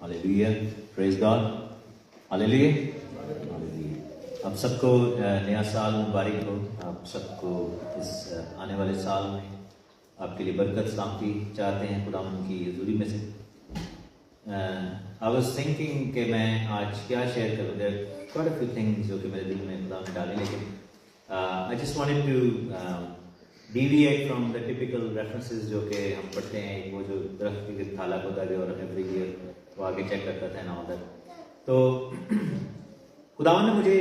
Hallelujah, praise God, hallelujah, hallelujah. आप सबको नया साल मुबारक हो। आप सबको इस आने वाले साल में आपके लिए बरकत शांति चाहते हैं खुदावंद की हजूरी में से। आई वाज थिंकिंग कि मैं आज क्या शेयर करूँ। There quite a few things जो कि मेरे दिल में खुदा ने डाले, लेकिन I just wanted to deviate from the typical references जो कि हम पढ़ते हैं। वो जो दरख्त की थाला को दे और एवरी ईयर वो आगे चेक करता था ना उधर। तो खुदावंद ने मुझे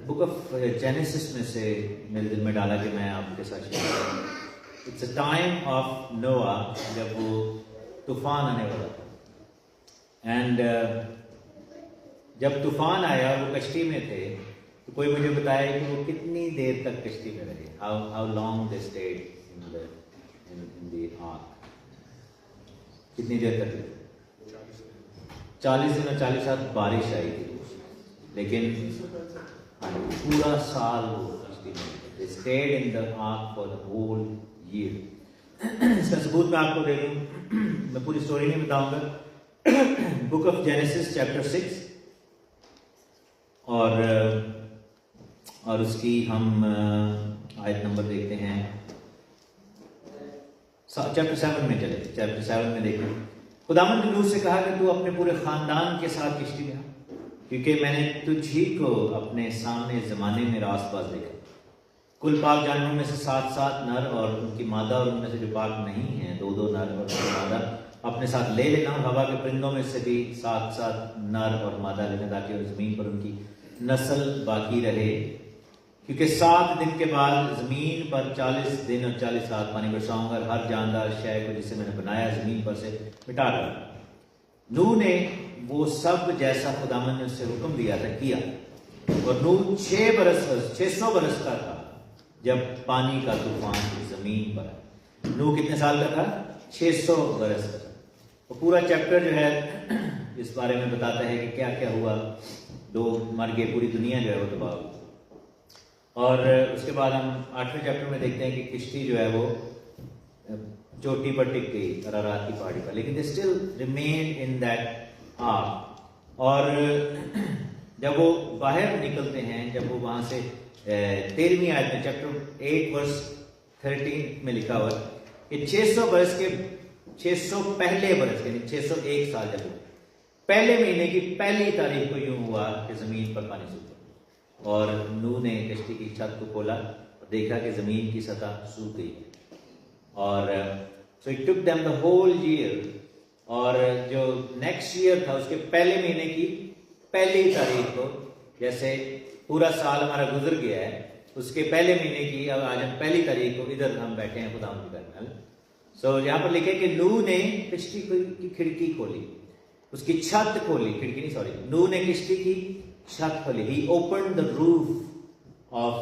बुक ऑफ जेनेसिस में से मेरे दिल में डाला कि मैं आपके साथ शेयर करूँ। इट्स अ टाइम ऑफ नोआ, जब वो तूफान आने वाला था। एंड जब तूफान आया और वो कश्ती में थे, तो कोई मुझे बताया कि वो कितनी देर तक कश्ती में रहे। How long they stayed in the arc, कितनी देर तक? 40 दिन और 40 रात बारिश आई थी, लेकिन पूरा साल वो कश्ती में थे। They stayed in the ark for the whole year. इसका सबूत मैं आपको दे दूं, मैं पूरी स्टोरी नहीं बताऊंगा। बुक ऑफ जेनेसिस चैप्टर 6 और उसकी हम आयत नंबर देखते हैं। चैप्टर 7 में चले। चैप्टर 7 में देखो, खुदावंद ने नूह से कहा कि तू अपने पूरे खानदान के साथ कश्ती में आ, क्योंकि मैंने तुझी को अपने सामने जमाने में रास पास देखा। कुल पाक जानवरों में से 7 नर और उनकी मादा, और उनमें से जो पाक नहीं है 2 नर और उनकी मादा अपने साथ ले लेना। हवा के परिंदों में से भी 7 नर और मादा लेना, ताकि जमीन पर उनकी नस्ल बाकी रहे। क्योंकि 7 दिन के बाद जमीन पर 40 दिन और 40 रात पानी बरसाऊंगा, और हर जानदार शय को जिसे मैंने बनाया जमीन पर से मिटा डाला। नूह ने वो सब जैसा खुदावंद ने उससे हुक्म दिया था किया। और नूह 600 बरस का था जब पानी का तूफान जमीन पर आया। नूह कितने साल का था? 600 बरस का। तो पूरा चैप्टर जो है इस बारे में बताता है कि क्या क्या हुआ। 2 मर गए, पूरी दुनिया जो है वो तबाह हुई। और उसके बाद हम 8वें चैप्टर में देखते हैं कि किश्ती जो है वो चोटी पर टिक गई अरारात की पहाड़ी पर, लेकिन they still remain in that arc. और जब वो बाहर निकलते हैं, जब वो वहां से 13वीं आयत में चैप्टर 8 वर्स 13 में लिखा हुआ कि 600 बरस के 600 पहले बरस के 601 साल जब पहले महीने की पहली तारीख को यूं हुआ कि जमीन पर पानी सूखा, और नूह ने कश्ती की छत को खोला और देखा कि जमीन की सतह सूख गई। और so it took them the whole year. और जो नेक्स्ट ईयर था उसके पहले महीने की पहली तारीख को, जैसे पूरा साल हमारा गुजर गया है, उसके पहले महीने की अब आज हम पहली तारीख को इधर हम बैठे हैं खुदा के घर में। सो यहाँ पर लिखे कि नूह ने कश्ती की खिड़की खोली, उसकी छत खोली, खिड़की नहीं सॉरी, नूह ने कश्ती की छत खोली। He opened the roof of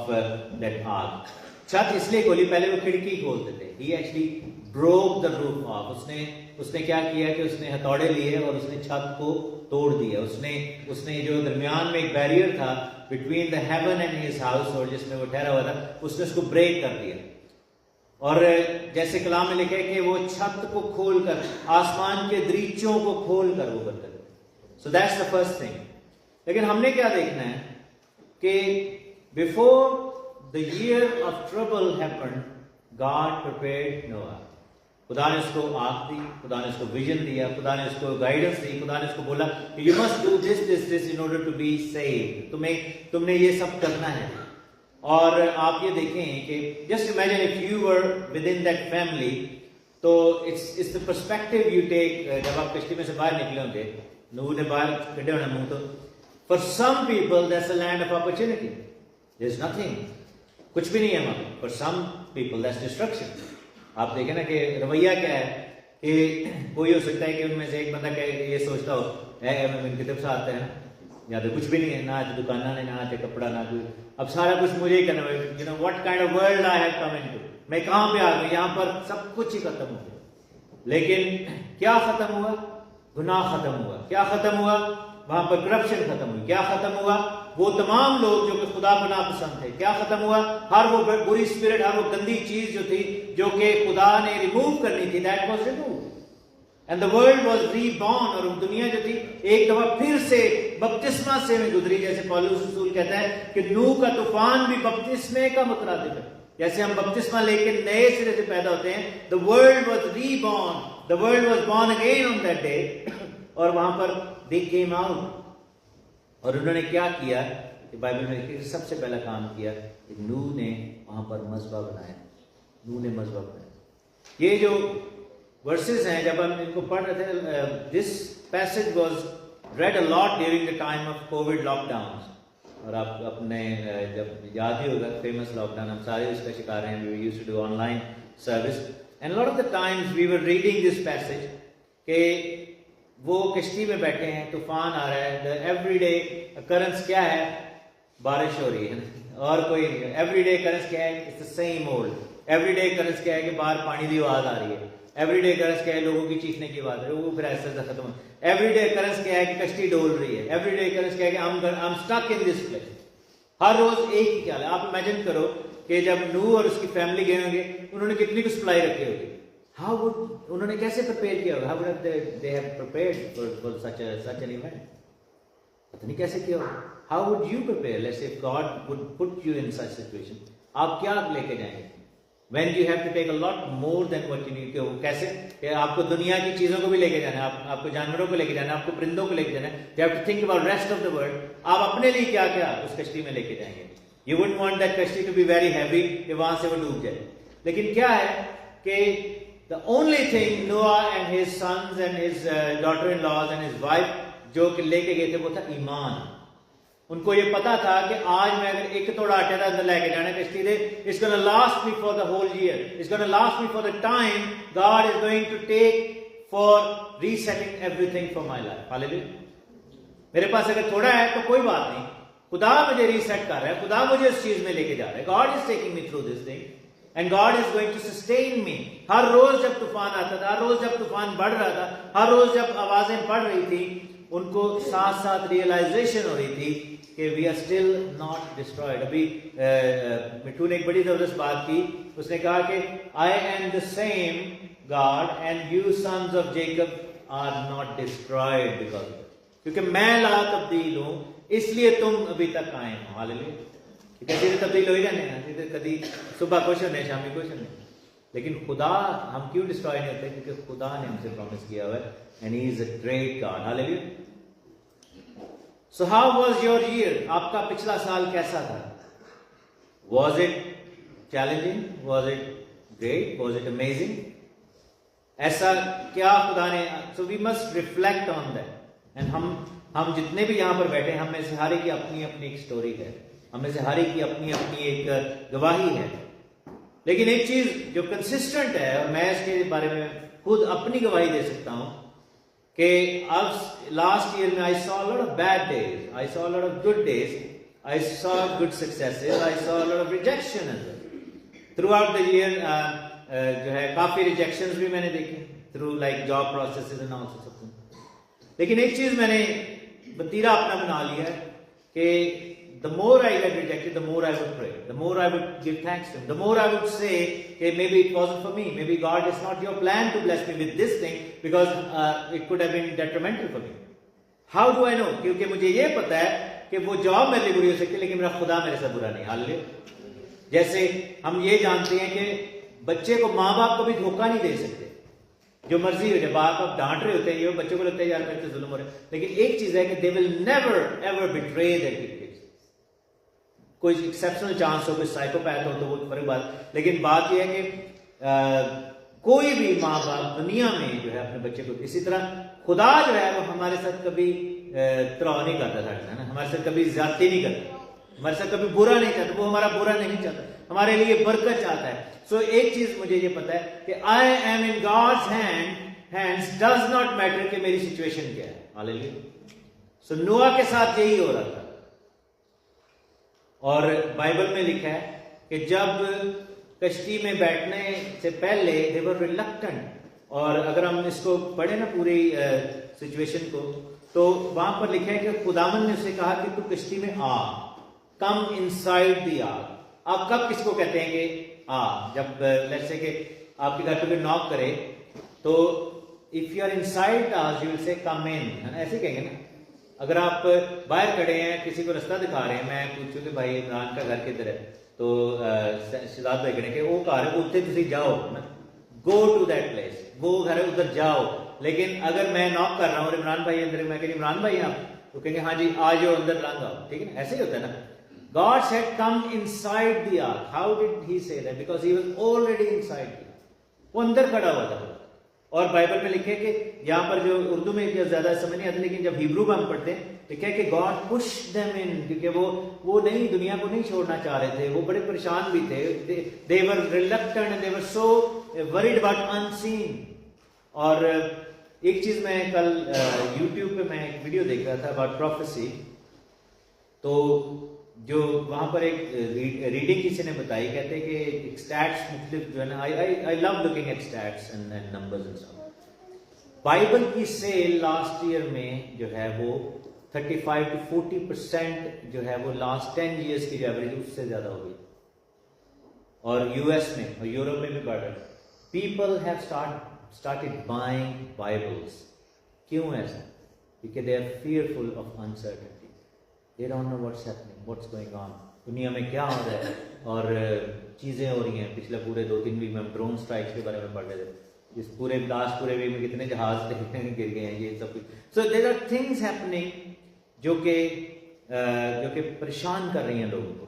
that ark. छत इसलिए खोली, पहले वो खिड़की खोलते थे। He actually broke the roof off. उसने क्या किया कि उसने हथौड़े लिए और उसने छत को तोड़ दिया। उसने जो दरमियान में एक बैरियर था between the heaven and his house, और जिसमें वो ठहरा हुआ था, उसने उसको ब्रेक कर दिया। और जैसे कलाम में लिखा है कि वो छत को खोलकर, आसमान के दरीचों को खोलकर वो बंद कर। So that's the first thing. लेकिन हमने क्या देखना है कि before the year of trouble happened, God prepared नोआ। खुदा ने उसको आंख दी, खुदा ने उसको विजन दिया, खुदा ने उसको गाइडेंस दी, खुदा ने उसको बोला कि you must do this in order to be saved. तुमने ये सब करना है। और आप ये देखें कि just imagine if you were with in that family, तो it's the perspective you take. जब आप कश्ती में से बाहर निकले होंगे, नूह ने बाहर कटे होना मुंह, तो For some people, that's a land of opportunity. There's nothing. कुछ भी नहीं है वहां पे. For some people, that's destruction. आप देखें ना कि रवैया क्या है कि कोई हो सकता है कि उनमें से एक बंदा ये सोचता हो इनकी तरफ से आते हैं, या तो कुछ भी नहीं है, ना आज दुकाना नहीं, ना आज कपड़ा, ना कोई, अब सारा कुछ मुझे ही करना है। You know what kind of world I have come into? मैं कहां पे आ गया? यहाँ पर सब कुछ ही खत्म हो गया। लेकिन क्या खत्म हुआ? गुनाह खत्म हुआ। क्या खत्म हुआ? वहां पर करप्शन खत्म हुई। क्या खत्म हुआ? वो तमाम लोग जो कि खुदा को नापसंद थे। क्या खत्म हुआ? हर वो बुरी स्पिरिट, हर वो गंदी चीज जो थी, जो कि खुदा ने रिमूव करनी थी, that was remove. And the world was reborn, और दुनिया जो थी एक दफा फिर से बपतिस्मा से में गुजरी। जैसे पौलुस रसूल कहता है कि नूह का तूफान भी बपतिस्मे का मुतरादिफ है। जैसे हम बपतिस्मा लेके नए सिरे से पैदा होते हैं, the world was reborn, the world was born again on that day. और वहां पर दे केम आउट, और उन्होंने क्या किया कि बाइबल में लिखा सबसे पहला काम किया कि नूह ने वहां पर मज़बा बनाया। नूह ने मज़बा बनाया। ये जो वर्सेस हैं, जब हम इनको पढ़ रहे थे, this passage was red a lot during the time of Covid lockdown. और आप अपने जब याद ही होगा फेमस लॉकडाउन, हम सारे उसका शिकार हैं। We used to do online service and lot of the times we were reading this passage कि वो कश्ती में बैठे हैं, तूफान आ रहा है, द एवरीडे अकरेंस क्या है, बारिश हो रही है और कोई एवरीडे अकरेंस क्या है, it's the same old. Everyday occurrence क्या है कि बाहर पानी की आवाज आ रही है। एवरीडे अकरेंस क्या है, लोगों की चीखने की आवाज है, वो फिर ऐसा खत्म। एवरीडे अकरेंस क्या है कि कश्ती डोल रही है। एवरीडे अकरेंस क्या है कि I am stuck in this place. हर रोज एक ही ख्याल है। आप इमेजिन करो कि जब नूह और उसकी फैमिली गए होंगे, उन्होंने कितनी कुछ सप्लाई रखी होगी। हाउ वुड, उन्होंने कैसे प्रिपेयर किया होगा? How would they have prepared for such an event? पता नहीं कैसे किया होगा। How would you prepare? Let's say God would put you in such situation, आप क्या लेके जाएंगे? When you have to take a lot more than what you need to, कैसे कि आपको दुनिया की चीजों को भी लेके जाना है, आपको जानवरों को लेके जाना है, आपको परिंदों को लेके जाना है। You have to think about rest of the world. आप अपने लिए क्या क्या उस कश्ती में लेके जाएंगे? You wouldn't want that कश्ती to be very heavy कि वहां से वो डूब जाए। लेकिन क्या है कि the only thing Noah and his sons and his daughter-in-laws and his wife जो लेके गए थे वो था ईमान। उनको ये पता था कि आज मैं अगर एक थोड़ा आटे का अंदर लेके जाना कश्ती दे, it's gonna last me for the whole year, it's gonna last me for the time God is going to take for resetting everything for my life. Hallelujah. मेरे पास अगर थोड़ा है तो कोई बात नहीं, खुदा मुझे रीसेट कर रहा है, खुदा मुझे उस चीज में लेके जा रहा है। God is taking me through this thing and God is going to sustain me. हर रोज जब तूफान आता था, हर रोज जब तूफान बढ़ रहा था, हर रोज जब आवाजें बढ़ रही थी, उनको साथ साथ रियलाइजेशन हो रही थी कि we are still not destroyed. अभी मिठू ने एक बड़ी जबरदस्त बात की, उसने कहा कि I am the same God and you sons of Jacob are not destroyed because, क्योंकि मैं ला तब्दील हूं इसलिए तुम अभी तक कायम हो। हालेलुया। कैसे तब्दील हो ही जाने हैं, कभी सुबह खुश होने शाम खुश होने, लेकिन खुदा हम क्यों डिस्ट्रॉय नहीं होते? क्योंकि खुदा ने हमसे प्रॉमिस किया हुआ है and he is a great God. Hallelujah. So how was your year? आपका पिछला साल कैसा था? Was it challenging? Was it great? Was it amazing? ऐसा क्या खुदा ने, so we must reflect on that. And हम जितने भी यहाँ पर बैठे हैं, हम में से हर एक की अपनी अपनी एक स्टोरी है, हम में से हर एक की अपनी अपनी एक गवाही है। लेकिन एक चीज जो कंसिस्टेंट है, और मैं इसके बारे में खुद अपनी गवाही दे सकता हूं कि अब लास्ट ईयर में I saw a lot of bad days, I saw a lot of good days, I saw good successes, I saw a lot of rejection throughout the year. जो है काफी रिजेक्शंस भी मैंने देखे through like job processes and all sorts of things. लेकिन एक चीज मैंने बतीरा अपना बना लिया है कि the more I get rejected, the more I would pray, the more I would give thanks to him, the more I would say okay, maybe it wasn't for me, maybe God is not your plan to bless me with this thing because it could have been detrimental for me. How do I know? क्योंकि मुझे ये पता है कि वो job मेरे लिए बुरी हो सकती है लेकिन मेरा खुदा मेरे साथ बुरा नहीं। हालेलुया। जैसे हम ये जानते हैं कि बच्चे को माँ बाप कभी धोखा नहीं दे सकते, जो मर्जी हो जाए। बाप आप डांट रहे होते हैं, ये बच्चों को लगता है यार मेरे से जुल्म हो रहा है, लेकिन एक चीज है कि they will never ever betray their kids. कोई एक्सेप्शनल चांस हो, कोई साइकोपैथ हो तो वो फर्क बात, लेकिन बात यह है कि कोई भी माँ बाप दुनिया में जो है अपने बच्चे को, इसी तरह खुदा जो है वो हमारे साथ कभी त्राव नहीं करता है ना, हमारे साथ कभी ज्यादती नहीं करता, हमारे साथ कभी बुरा नहीं चाहता, वो हमारा बुरा नहीं चाहता, हमारे लिए बरकत चाहता है। सो एक चीज मुझे ये पता है कि I am in God's hands, does not matter कि मेरी सिचुएशन क्या है। हालेलुया। सो नोआ के साथ यही हो रहा था, और बाइबल में लिखा है कि जब कश्ती में बैठने से पहले दे वर रिलक्टेंट, और अगर हम इसको पढ़े ना पूरी सिचुएशन को, तो वहां पर लिखा है कि खुदावन ने उसे कहा कि तू कश्ती में आ, कम इनसाइड द आर्क। आप कब किसको कहते हैं कि आ? जब लेट्स से कि आपके घर पे कोई नॉक करे तो if you are inside the house you will say come इन, है ना, ऐसे कहेंगे ना। अगर आप बाहर खड़े हैं, किसी को रास्ता दिखा रहे हैं, मैं पूछूं कि भाई इमरान का घर किधर है, तो शहजाद भाई कहने के वो घर उत्थे तुसी जाओ ना, गो टू दैट प्लेस, वो घर है उधर जाओ। लेकिन अगर मैं नॉक कर रहा हूँ और इमरान भाई अंदर, मैं कह इमरान भाई आप, तो कहेंगे हाँ जी आ जाओ अंदर लंघ आओ, ठीक है ना, ऐसे ही होता है ना। God said come inside the ark. How did he say that? Because he was already inside the ark. वो अंदर खड़ा हुआ था। और बाइबल में लिखे कि यहाँ पर जो उर्दू में ज्यादा समझ नहीं आती, लेकिन जब हिब्रू में हम पढ़ते हैं लिखा है कि गॉड पुश देम इन, क्योंकि वो नहीं, दुनिया को नहीं छोड़ना चाह रहे थे, वो बड़े परेशान भी थे, they were reluctant and they were so worried about unseen. और एक चीज मैं कल YouTube पे मैं एक वीडियो देख रहा था अबाउट प्रोफेसी, तो जो वहां पर एक रीडिंग किसी ने बताई, कहते हैं कि स्टैट्स मुख्तलिफ जो है ना, I love looking at stats and numbers and सब। बाइबल की सेल लास्ट ईयर में जो है वो 35 to 40% जो है वो लास्ट 10 years की जो एवरेज उससे ज्यादा हो गई। और यूएस में और यूरोप में भी बढ़ रहा है। People have started buying Bibles। क्यों ऐसा? क्योंकि they are fearful of uncertainty। They don't know what's happening, what's going on। दुनिया में क्या हो रहा है और चीजें हो रही हैं। पिछले पूरे 2-3 वीक में हम ड्रोन स्ट्राइक्स के बारे में पढ़ रहे थे, इस पूरे पूरे वीक में कितने जहाज गिर गए हैं, ये सब कुछ। So there are things happening जो कि परेशान कर रही हैं लोगों को,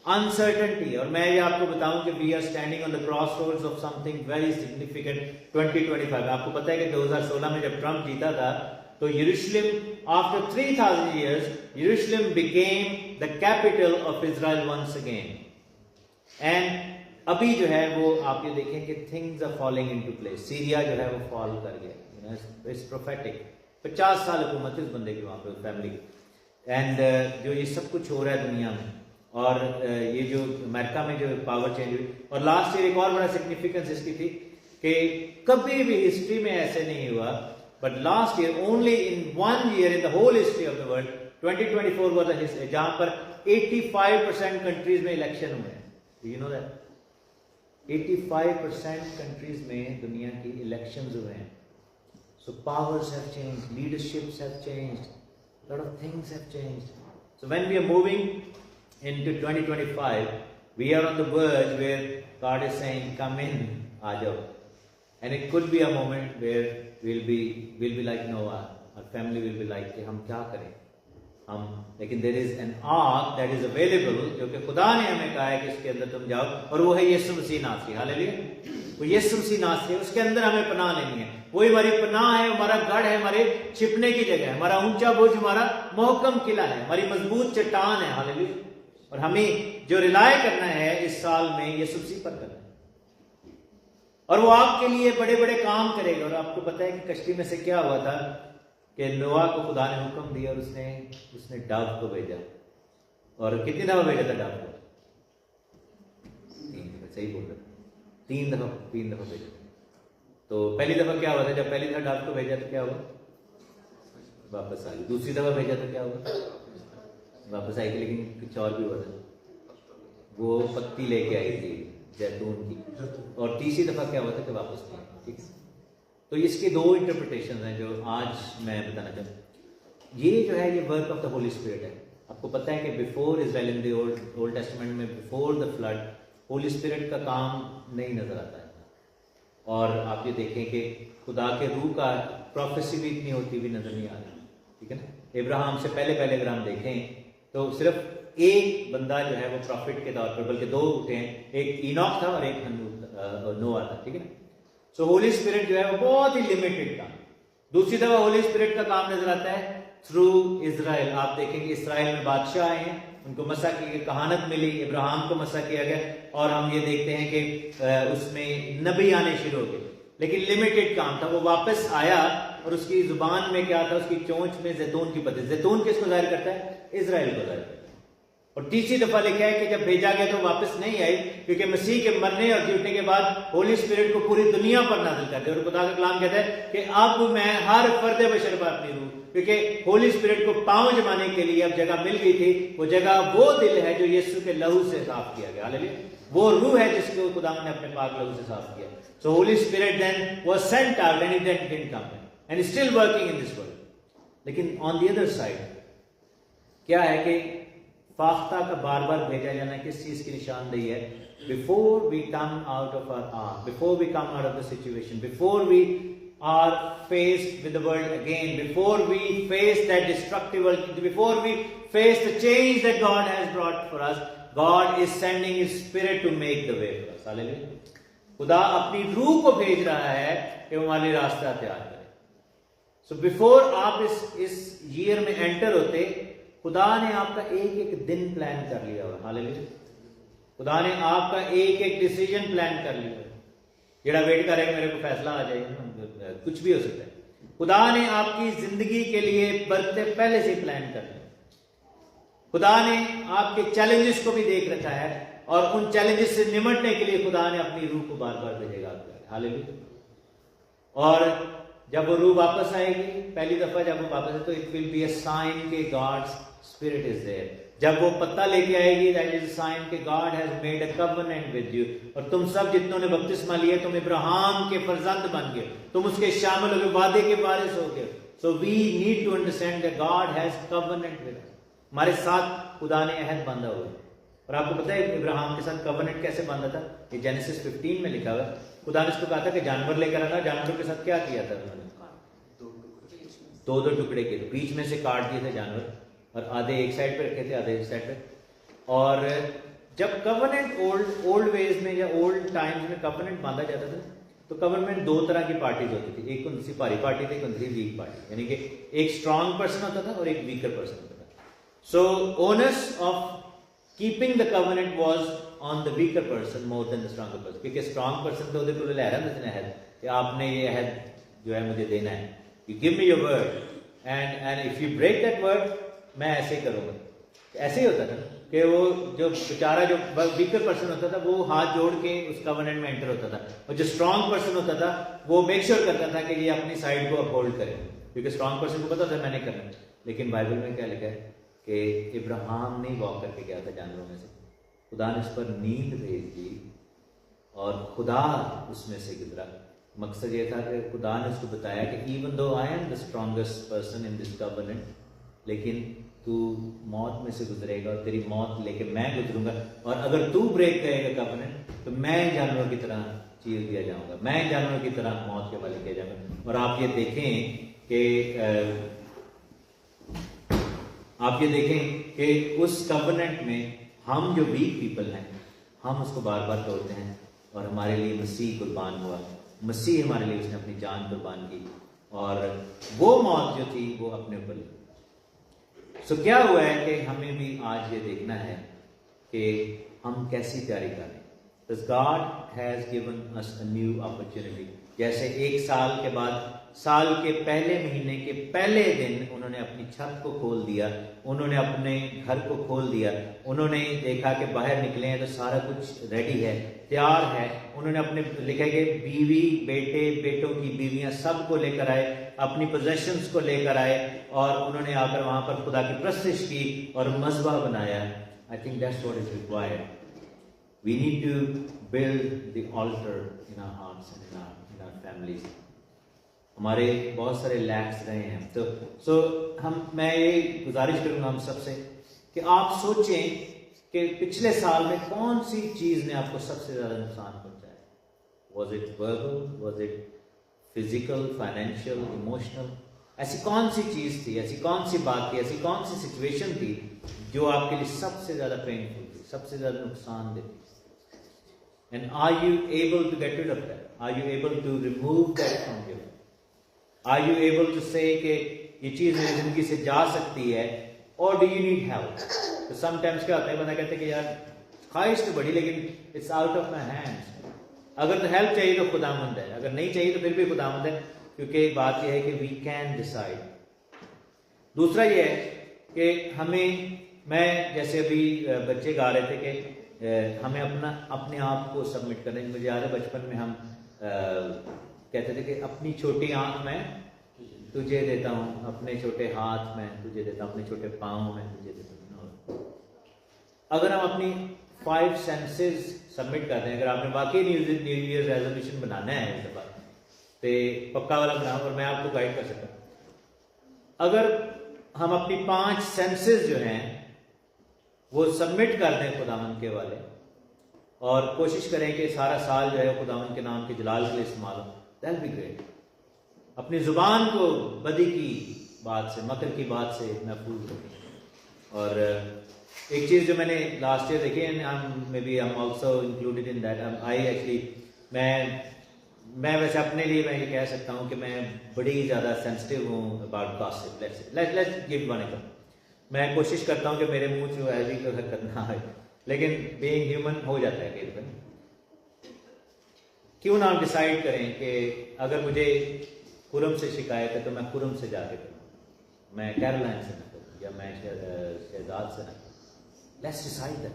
अनसर्टेनिटी। और मैं ये आपको बताऊं कि we are standing on the crossroads of something very significant 2025। आपको पता है कि 2016 में जब ट्रंप जीता था तो यरूशलेम आफ्टर 3000 years यरूशलेम became the capital of Israel once again। And अभी जो है वो आप ये देखें कि things are falling into place. Syria जो है वो फॉल कर गया, इट्स प्रोफेटिक। 50 साल हुकूमत इस बंदे की वहां पे फैमिली की। एंड जो ये सब कुछ हो रहा है दुनिया में, और ये जो अमेरिका में जो पावर चेंज हुई, और लास्ट ईयर एक और बड़ा सिग्निफिकेंस इसकी थी कि कभी भी हिस्ट्री में ऐसे नहीं हुआ, but last year only in 1 year in the whole history of the world 2024 was a history जहां पर 85% कंट्रीज में इलेक्शन हुए हैं। यू नो दैट 85% कंट्रीज में दुनिया की इलेक्शंस हुए हैं। So powers have changed, leaderships have changed, lot of things have changed. So when we are moving into 2025 we are on the verge where God is saying come in, आ जाओ। And it could be a moment where we'll be like Noah, our family will be like कि हम क्या करें हम, लेकिन there is an ark that is available जो कि खुदा ने हमें कहा है कि इसके अंदर तुम जाओ, और वो है यीशु मसीह नासरी। हालेलुया। वो यीशु मसीह नासरी, उसके अंदर हमें पनाह लेनी है। वही हमारी पनाह है, हमारा गढ़ है, हमारे छिपने की जगह है, हमारा ऊंचा बोझ, हमारा मोहकम किला है, हमारी मजबूत चट्टान है। हालेलुया। और हमें जो रिलाय करना है इस साल में यीशु मसीह पर करना है, और वो आपके लिए बड़े बड़े काम करेगा। और आपको पता है कि कश्ती में से क्या हुआ था कि नोआ को खुदा ने हुक्म दिया और उसने डव को भेजा। और कितनी दफा भेजा था डव को? 3 दफा। सही बोल रहे, 3 दफा भेजा। तो पहली दफा क्या हुआ था? जब पहली दफा डव को भेजा तो क्या हुआ? वापस आ गई। दूसरी दफा भेजा तो क्या हुआ? वापस आई थी, लेकिन कुछ और भी हुआ था, वो पत्ती लेके आई थी जैतून की। और तीसरी दफा क्या हुआ था कि वापस नहीं। ठीक है, तो इसके 2 इंटरप्रिटेशन हैं जो आज मैं बताना चाहता हूँ। ये जो है ये work of the Holy Spirit है। आपको पता है कि before Israel in the Old Testament में, before the flood, Holy Spirit का काम नहीं नजर आता है। और आप ये देखें कि खुदा के रूह का प्रोफेसी भी इतनी होती हुई नजर नहीं आ रही। ठीक है ना, इब्राहिम से पहले अगर हम देखें तो सिर्फ एक बंदा जो है वो प्रॉफिट के तौर पर, बल्कि 2 उठे हैं, एक इनॉक था और एक नोआ था। ठीक है ना। सो होली स्पिरिट जो है वो बहुत ही लिमिटेड था। दूसरी दफा होली स्पिरिट का काम नजर आता है थ्रू इजराइल। आप देखेंगे इसराइल में बादशाह आए हैं, उनको मसा की कहानत मिली, इब्राहिम को मसा किया गया, और हम ये देखते हैं कि उसमें नबी आने शुरू हो गए, लेकिन लिमिटेड काम था। वो वापस आया और उसकी जुबान में क्या था? उसकी चोंच में जैतून की पत्ती। जैतून किसको जाहिर करता है? इजराइल को जाहिर करता है। और तीसरी दफा लिखा है कि जब भेजा गया तो वापस नहीं आई, क्योंकि मसीह के मरने और जीतने के बाद होली स्पिरिट को पूरी दुनिया पर नाजिल कर दिया। और खुदा का कलाम कहता है कि अब मैं हर फर्द बशर पर अपनी रूह, क्योंकि होली स्पिरिट को पांव जमाने के लिए अब जगह मिल गई थी। वो जगह वो दिल है जो यीशु के लहू से साफ किया गया, हालेलुया। वो रूह है जिसको खुदा ने अपने पाक लहू से साफ किया। So Holy Spirit then was sent out and it didn't come and still working in this world. लेकिन ऑन द अदर साइड क्या है कि फाख्ता का बार बार भेजा जाना किस चीज की निशानदेही है? Before we come out of our arm, before we come out of the situation, before we are faced with the world again, before we face that destructive world, before we face the change that God has brought for us, God is sending His Spirit to make the way for us. Hallelujah. खुदा अपनी रूह को भेज रहा है कि वो हमारे रास्ता तैयार करे। So before आप इस ईयर में एंटर होते, खुदा ने आपका एक एक दिन प्लान कर लिया हुआ। हालेलुया। खुदा ने आपका एक एक डिसीजन प्लान कर लिया। जेड़ा वेट करेगा मेरे को फैसला आ जाएगा, कुछ भी हो सकता है। खुदा ने आपकी जिंदगी के लिए बढ़ते पहले से प्लान कर लिया। खुदा ने आपके चैलेंजेस को भी देख रखा है और उन चैलेंजेस से निपटने के लिए खुदा ने अपनी रूह को बार बार भेजेगा आपके। हालेलुया। और जब वो रूह वापस आएगी, पहली दफा जब वो वापस आए तो it will be a sign के गॉड्स स्पिरिट इज देयर। जब वो पत्ता लेके आएगी, दैट इज अ साइन कि God has made a covenant with you. और तुम सब जितनों ने बपतिस्मा लिया, तुम इब्राहिम के फर्जंद बन गए, तुम उसके शामिल हो गए, वादे के वारिस हो गए। So we need to understand that God has covenant with us. हमारे साथ खुदा ने अहद बांधा हुआ है। और आपको पता है इब्राहिम के साथ कवेनेंट कैसे बांधा था? ये जेनेसिस 15 में लिखा हुआ है। खुदा ने उसको कहा था कि जानवर लेकर आना। जानवरों के साथ क्या किया था उन्होंने? दो दो टुकड़े किए, बीच में से काट दिए थे जानवर, और आधे एक साइड पे रखे थे, आधे एक साइड पे। और जब कवेनेंट ओल्ड वेज में या ओल्ड टाइम्स में कवेनेंट बांधा जाता था, तो कवेनेंट दो तरह की पार्टीज होती थी। एक उनसी भारी पार्टी थी, एक उनसी वीक पार्टी, यानी कि एक स्ट्रांग पर्सन होता था और एक वीकर पर्सन होता था। So onus of keeping the covenant was on the weaker person more than the stronger person, क्योंकि स्ट्रांग पर्सन तो उधर ले रहा था अहद कि आपने ये अहद जो है मुझे देना है, you give me your word and if you break that word मैं ऐसे ही करूंगा। ऐसे ही होता था कि वो जो बेचारा जो वीकर पर्सन होता था वो हाथ जोड़ के उस कवेनेंट में एंटर होता था, और जो स्ट्रांग पर्सन होता था वो मेक श्योर करता था कि ये अपनी साइड को अपहोल्ड करे, क्योंकि स्ट्रांग पर्सन को पता था मैंने करना। लेकिन बाइबल में क्या लिखा है कि इब्राहिम नहीं वॉक करके गया था जानवरों में से, खुदा ने उस पर नींद भेज दी और खुदा उसमें से गुजरा। मकसद ये था कि खुदा ने उसको बताया कि even though I am the strongest person in this covenant, लेकिन तू मौत में से गुजरेगा और तेरी मौत लेके मैं गुजरूंगा, और अगर तू ब्रेक करेगा कवेनेंट तो मैं जानवरों की तरह चीर दिया जाऊंगा, मैं जानवरों की तरह मौत के हवाले किया जाऊंगा। और आप ये देखें कि उस कवेनेंट में हम जो वीक पीपल हैं, हम उसको बार बार तोड़ते हैं, और हमारे लिए मसीह कुर्बान हुआ, मसीह हमारे लिए उसने अपनी जान कुर्बान की, और वो मौत जो थी वो अपने ऊपर ली। सो क्या हुआ है कि हमें भी आज ये देखना है कि हम कैसी तैयारी करें। God has given us a new opportunity। जैसे एक साल के बाद, साल के पहले महीने के पहले दिन उन्होंने अपनी छत को खोल दिया, उन्होंने अपने घर को खोल दिया, उन्होंने देखा कि बाहर निकले हैं तो सारा कुछ रेडी है, तैयार है। उन्होंने अपने लिखा कि बीवी, बेटे, बेटों की बीवियां सबको लेकर आए, अपनी पोजेशंस को लेकर आए, और उन्होंने आकर वहां पर खुदा की प्रस्तिश की और मज़बा बनाया। I think that's what is required. We need to build the altar in our hearts and in our families। हमारे बहुत सारे लैक्स रहे हैं, तो मैं ये गुजारिश करूंगा हम सबसे कि आप सोचें कि पिछले साल में कौन सी चीज ने आपको सबसे ज्यादा नुकसान पहुंचाया। Was it verbal? Was it physical, financial, emotional? ऐसी कौन सी चीज थी, ऐसी कौन सी बात थी, ऐसी कौन सी सिचुएशन थी जो आपके लिए सबसे ज्यादा पेनफुल थी, सबसे ज्यादा नुकसान देती? And are you able to get rid of that? Are you able to remove that from you? Are you able to say कि ये चीज मेरी जिंदगी से जा सकती है, or do you need help? तो sometimes क्या होता है, बंदा कहते हैं कि यार ख्वाहिश तो बड़ी लेकिन it's out of my hands। अगर तो हेल्प चाहिए तो खुदावंद है, अगर नहीं चाहिए तो फिर भी खुदावंद है, क्योंकि बात यह है कि we can decide। दूसरा ये है कि हमें मैं जैसे अभी बच्चे गा रहे थे कि हमें अपने आप को सबमिट करना है। मुझे याद है बचपन में हम कहते थे कि अपनी छोटी आंख में तुझे देता हूँ, अपने छोटे हाथ में तुझे देता हूँ, अपने छोटे पाँव में तुझे देता हूँ। अगर हम अपनी 5 सेंसेस सबमिट करते हैं, अगर आपने वाकई न्यू ईयर रेजोल्यूशन बनाना है इस दफा तो पक्का वाला बनाओ और मैं आपको गाइड कर सकता हूँ। अगर हम अपनी 5 सेंसेस जो हैं वो सबमिट कर दें खुदावन के वाले और कोशिश करें कि सारा साल जो है खुदावन के नाम के जलाल के लिए इस्तेमाल हो, दैट बी ग्रेट। अपनी जुबान को बदी की बात से, मकर की बात से महफूज रखें। और एक चीज़ जो मैंने लास्ट ईयर देखी, and maybe I am also included in that, I actually मैं वैसे अपने लिए मैं ये कह सकता हूँ कि मैं बड़ी ज़्यादा सेंसिटिव हूँ about gossip. Let's give one example. मैं कोशिश करता हूँ कि मेरे मुंह से ऐसी हरकत ना आए, लेकिन बीइंग ह्यूमन हो जाता है कई बार। क्यों ना हम डिसाइड करें कि अगर मुझे खुरम से शिकायत है तो मैं खुरम से जाके करूँ, मैं कैरोलाइन से ना करूँ या मैं शहजाद से ना करूँ। Let's decide that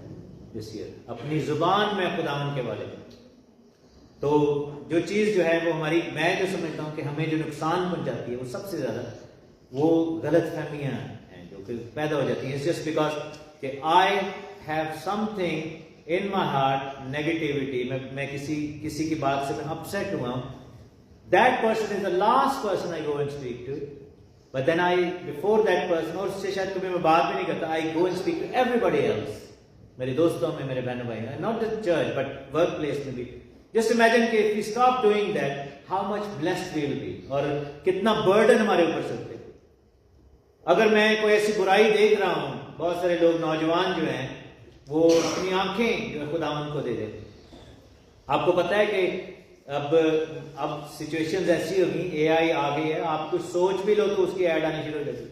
this year. अपनी जुबान में खुदावन के वाले करूँ। तो जो चीज़ जो है वो हमारी, मैं जो समझता हूँ कि हमें जो नुकसान पहुँचाती है वो सबसे ज़्यादा वो गलत फहमियाँ हैं जो कि पैदा हो जाती हैं। इट्स जस्ट बिकॉज कि I have something in my heart, negativity, मैं किसी की बात से मैं अपसेट हुआ हूँ। That person is the last person I go and speak to, but then I before that person, और उससे शायद कभी मैं बात भी नहीं करता, I go and speak to everybody else, मेरे दोस्तों में, मेरे बहनों भाई में, not the church but work place में भी। जस्ट इमेजिन कि if we stop doing that, how much blessed we will be, और कितना बर्डन हमारे ऊपर से उठेगा। अगर मैं कोई ऐसी बुराई देख रहा हूं, बहुत सारे लोग नौजवान जो हैं वो अपनी आंखें जो है खुदावन को दे देते। आपको पता है कि अब सिचुएशंस ऐसी होगी, एआई आ गई है, आप कुछ सोच भी लो तो उसकी ऐड आनी शुरू हो जाती है।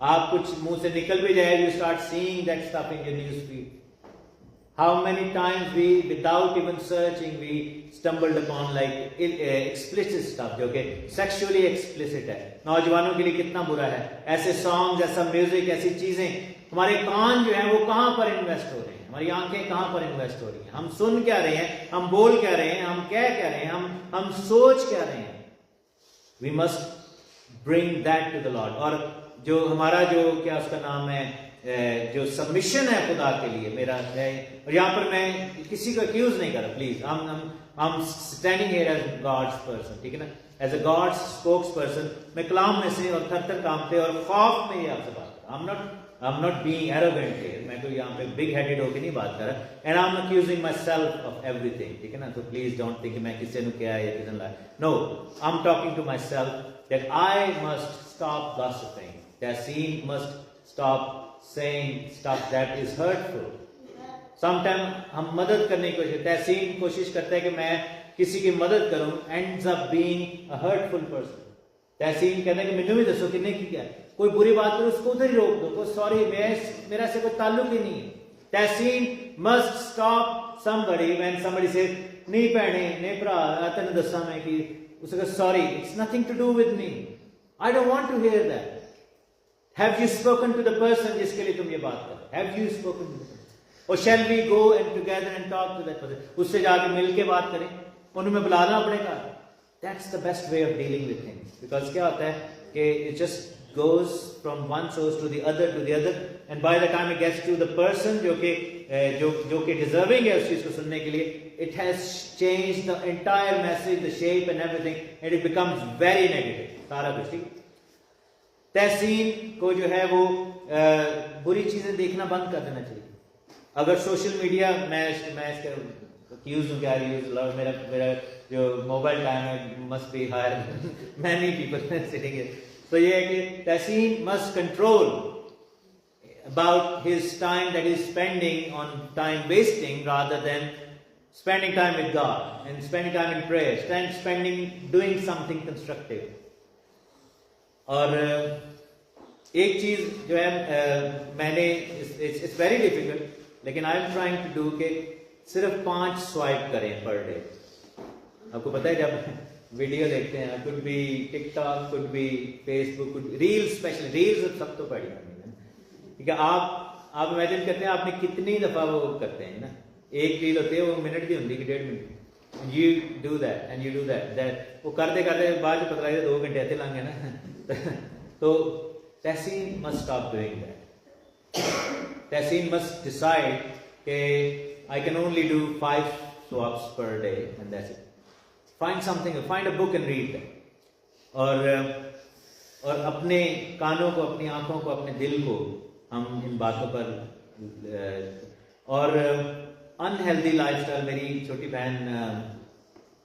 आप कुछ मुंह से निकल भी जाए, you start seeing that stuff in your news feed. How many times we, without even searching, we stumbled upon like explicit stuff जो कि sexually explicit है। नौजवानों के लिए कितना बुरा है ऐसे सॉन्ग्स, ऐसा म्यूजिक, ऐसी चीजें। हमारे कान जो हैं वो कहाँ पर इन्वेस्ट हो रहे हैं, हमारी आंखें कहाँ पर इन्वेस्ट हो रही हैं, हम सुन क्या रहे हैं, हम बोल क्या रहे हैं, हम कह क्या रहे हैं, हम सोच क्या रहे हैं। We must bring that to the Lord। और जो हमारा जो क्या उसका नाम है, जो सबमिशन है खुदा के लिए मेरा है, और यहाँ पर मैं किसी को एक्यूज नहीं कर रहा, please, I am standing here as God's person, ठीक है ना, as a God's spokesperson. मैं कलाम में से और थर कांपते और खौफ में ही आपसे बात कर रहा हूँ। I am not being arrogant here, मैं कोई यहाँ पे बिग हेडेड होकर नहीं बात कर रहा, and I am accusing my self of everything, ठीक है ना। तो प्लीज डोंट थिंक मैं किसी ने किया है या किसी ने, no, I am talking to myself that I must stop gossiping, Yasin must stop saying stuff that is hurtful. Sometimes हम मदद करने की कोशिश, तहसीन कोशिश करता है कि मैं किसी की मदद करूं, ends up being a hurtful person। तहसीन कहता है कि मैंने भी दसो किन्ने की क्या, कोई बुरी बात करो उसको उधर ही रोक दो, सॉरी मेरा से कोई ताल्लुक ही नहीं है। तहसीन must stop somebody when somebody says नहीं भैने नहीं भरा तेन दसा मैं कि उसका sorry, it's nothing to do with me, I don't want to hear that। Have you spoken to the person जिसके लिए तुम ये बात कर, have you spoken to the person? Or shall we go and together and talk to that person? उससे जाके मिल के बात करें, उन्हें बुलाना पड़ेगा। That's the best way of dealing with things, because क्या होता है कि it just goes from one source to the other, and by the time it gets to the person जो कि deserving है उस चीज को सुनने के लिए, it has changed the entire message, the shape and everything, and it becomes very negative सारा कुछ, ठीक है। तहसीन को जो है वो बुरी चीजें देखना बंद कर देना चाहिए। अगर सोशल मीडिया, मैं इसका यूज हूँ क्या, यूज मेरा जो मोबाइल टाइम है must be higher many people sitting here. तो ये है कि Tahseen must control about his time that is spending on time wasting rather than spending time with God and spending time in prayer, spending doing something constructive। और एक चीज जो है मैंने, इट्स वेरी डिफिकल्ट, लेकिन I am trying to do के सिर्फ 5 swipe करें पर डे। आपको पता है जब वीडियो देखते हैं, could be TikTok, could be Facebook, could reels, specially reels सब तो पड़ी, ठीक है। आप इमेजिन करते हैं आपने कितनी दफ़ा वो करते हैं ना, एक रील होती है वो मिनट की होती है कि 1.5 minute, you do that and you do that वो करते करते बाद में पता लगे 2 घंटे ऐसे लंघ गए ना तो Tahseen must stop doing that. Tahseen must decide कि I can only do 5 swaps per day and that's it. Find something, find a book and read that. और अपने कानों को, अपनी आंखों को, अपने दिल को हम इन बातों पर और अनहेल्दी लाइफस्टाइल। मेरी छोटी बहन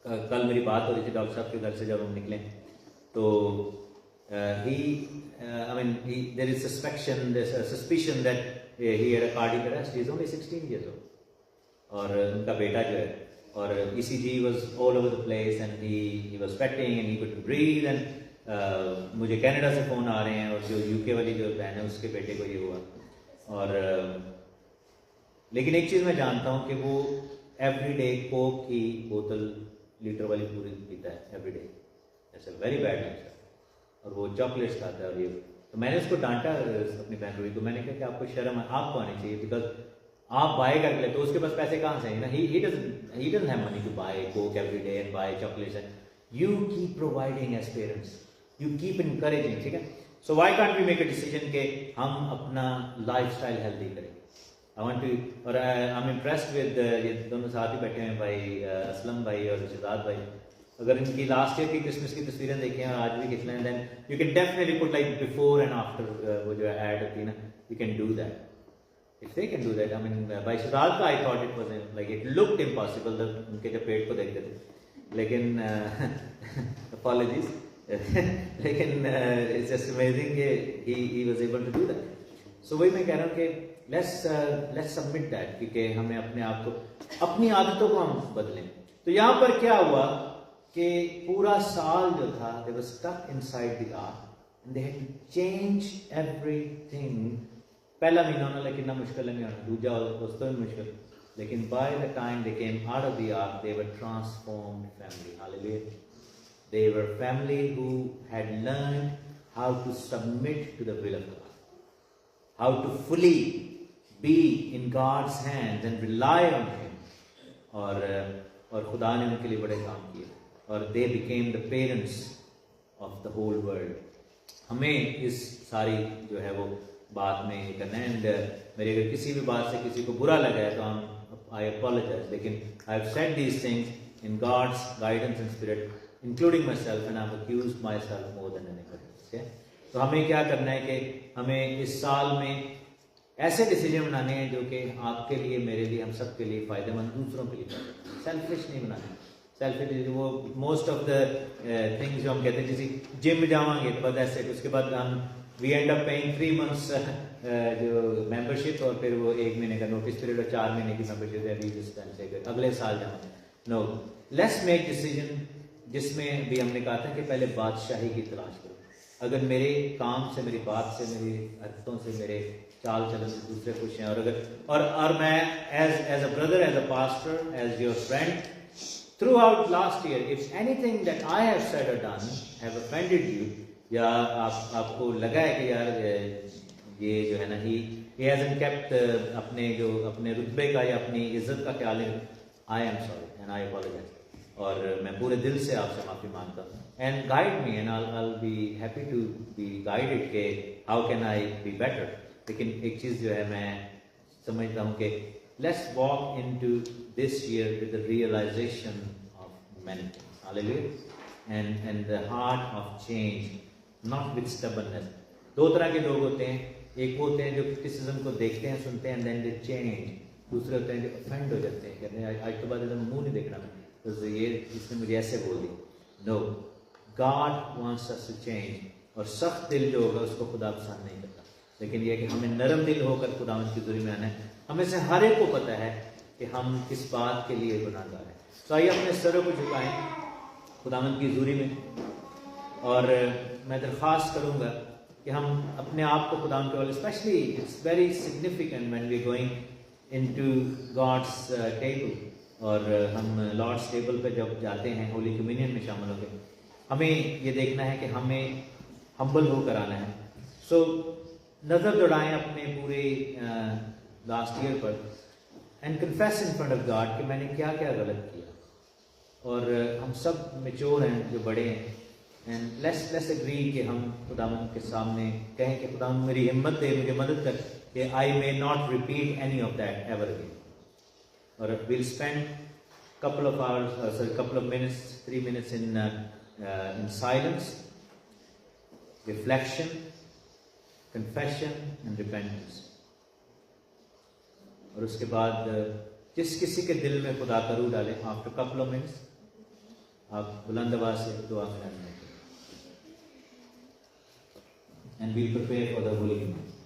कल मेरी बात हो रही थी डॉक्टर साहब के घर से जब हम निकले तो there is suspicion that he had a cardiac arrest. He is only 16 years old. और उनका बेटा जो है और ECG was all over the place and he was sweating and he couldn't breathe and मुझे कनाडा से फ़ोन आ रहे हैं और जो UK वाली जो बहन है उसके बेटे को ये हुआ। और लेकिन एक चीज़ मैं जानता हूँ कि वो एवरीडे कोक की बोतल लीटर वाली पूरी पीता है everyday. It's a very bad life. और वो चॉकलेट्स खाता है और ये तो मैंने उसको डांटा अपनी बहन रूही को। मैंने कहा कि आपको शर्म आपको आनी चाहिए बिकॉज आप बाय कर ले तो उसके पास पैसे कहाँ से आएंगे ना। he doesn't have money to buy coke every day and buy chocolates and you keep providing as parents, you keep encouraging, ठीक है। so why can't we make a decision कि हम अपना लाइफस्टाइल हेल्दी करें। I want to और I'm impressed with ये दोनों साथ ही बैठे हैं भाई असलम भाई और शहजाद भाई। अगर इनकी लास्ट ईयर की क्रिसमस की तस्वीरें देखें और आज भी खींच लें then you can definitely put like before and after वो जो ऐड होती है ना you can do that if they can do that। I mean by Shadalka I thought it was like it looked impossible that उनके जब पेट को देखते थे लेकिन apologies लेकिन it's just amazing कि he was able to do that। so वही मैं कह रहा हूँ कि let's submit that क्योंकि हमें अपने आप को अपनी आदतों को हम बदलें। तो यहाँ पर क्या हुआ कि पूरा साल जो था they were stuck inside the ark and they had to change everything। पहला महीना उन्होंने कितना मुश्किल नहीं होना, दूजा उस तो मुश्किल, लेकिन by the time they came out of the ark they were transformed family. Hallelujah. They were family who had learned how to submit to the will of God, how to fully be in God's hands and rely on him. और खुदा ने उनके लिए बड़े काम किए और they became the parents of the whole world. हमें इस सारी जो है वो बात में ये करना है। एंड मेरे अगर किसी भी बात से किसी को बुरा लगा है तो हम आई अपोलोजाइज, लेकिन I have said these things in God's guidance and spirit including myself and I have accused myself more than anybody. तो हमें क्या करना है कि हमें इस साल में ऐसे डिसीजन बनाने हैं जो कि आपके लिए, मेरे लिए, हम सब के लिए फ़ायदेमंद, दूसरों के लिए। सेल्फिश नहीं बनाना। सेल्फिश वो मोस्ट ऑफ द थिंग्स जो हम कहते हैं जैसे जिम जावांगे तो बस ऐसे उसके बाद हम we end up paying 3 months जो मेंबरशिप और फिर वो 1 महीने का नोटिस पीरियड और 4 महीने की मेंबरशिप है अगले साल जाना। नो, लेट्स मेक डिसीजन जिसमें भी हमने कहा था कि पहले बादशाही की तलाश करो। अगर मेरे काम से, मेरी बात से, मेरी हरकतों से, मेरे चाल चलन से दूसरे खुश हैं और अगर और मैं as a brother, as a pastor, as your friend throughout last year if anything that I have said और डन हैव ऑफेंडेड यू, या आपको लगा है कि यार ये जो है ना ही हैजंट केप्ट अपने रुतबे का या अपनी इज्जत का ख्याल है, I am sorry and I apologise. और मैं पूरे दिल से आपसे माफ़ी मांगता हूँ and guide me and I will be happy to be guided के how can I be better. लेकिन एक चीज़ जो है मैं समझता हूँ कि let's walk into this year with the realisation of many things. Hallelujah. And the heart of change not with stubbornness. 2 तरह के लोग होते हैं, एक वो होते हैं जो क्रिटिसिज्म को देखते हैं, सुनते हैं, देन दे चेंज। दूसरे होते हैं जो ऑफेंड हो जाते हैं, कहते हैं आज के बाद एकदम मुंह नहीं देखना तो ये इसने मुझे ऐसे बोल दी। No, God wants us to change. और सख्त दिल जो होगा उसको खुदा पसंद नहीं करता, लेकिन यह कि हमें नरम दिल होकर खुदावंद की हुजूरी में आना है। हमें से हर एक को पता है कि हम किस बात के लिए गुनाहगार हैं। तो आइए अपने सरों को झुकाएं खुदावंद की हुजूरी में और मैं दरख्वास्त करूँगा कि हम अपने आप को खुदावंद के वाले, specially it's very significant when we going into God's table और हम लॉर्ड्स टेबल पे जब जाते हैं होली कम्युनियन में शामिल होकर हमें ये देखना है कि हमें हम्बल होकर आना है। सो नज़र दौड़ाएं अपने पूरे लास्ट ईयर पर and confess in front of God कि मैंने क्या क्या गलत किया। और हम सब मेच्योर हैं, जो बड़े हैं, एंड लेट्स एग्री कि हम खुदावंद के सामने कहें कि खुदावंद मेरी हिम्मत दे, मुझे मदद कर कि I may not repeat any of that ever again. और we'll spend couple of hours, couple of minutes, 3 minutes in silence, reflection, confession and repentance. और उसके बाद जिस किसी के दिल में खुदा का रूह डाले, after couple of minutes आप बुलंद आवाज से दुआ करें and we'll prepare for the Holy Communion.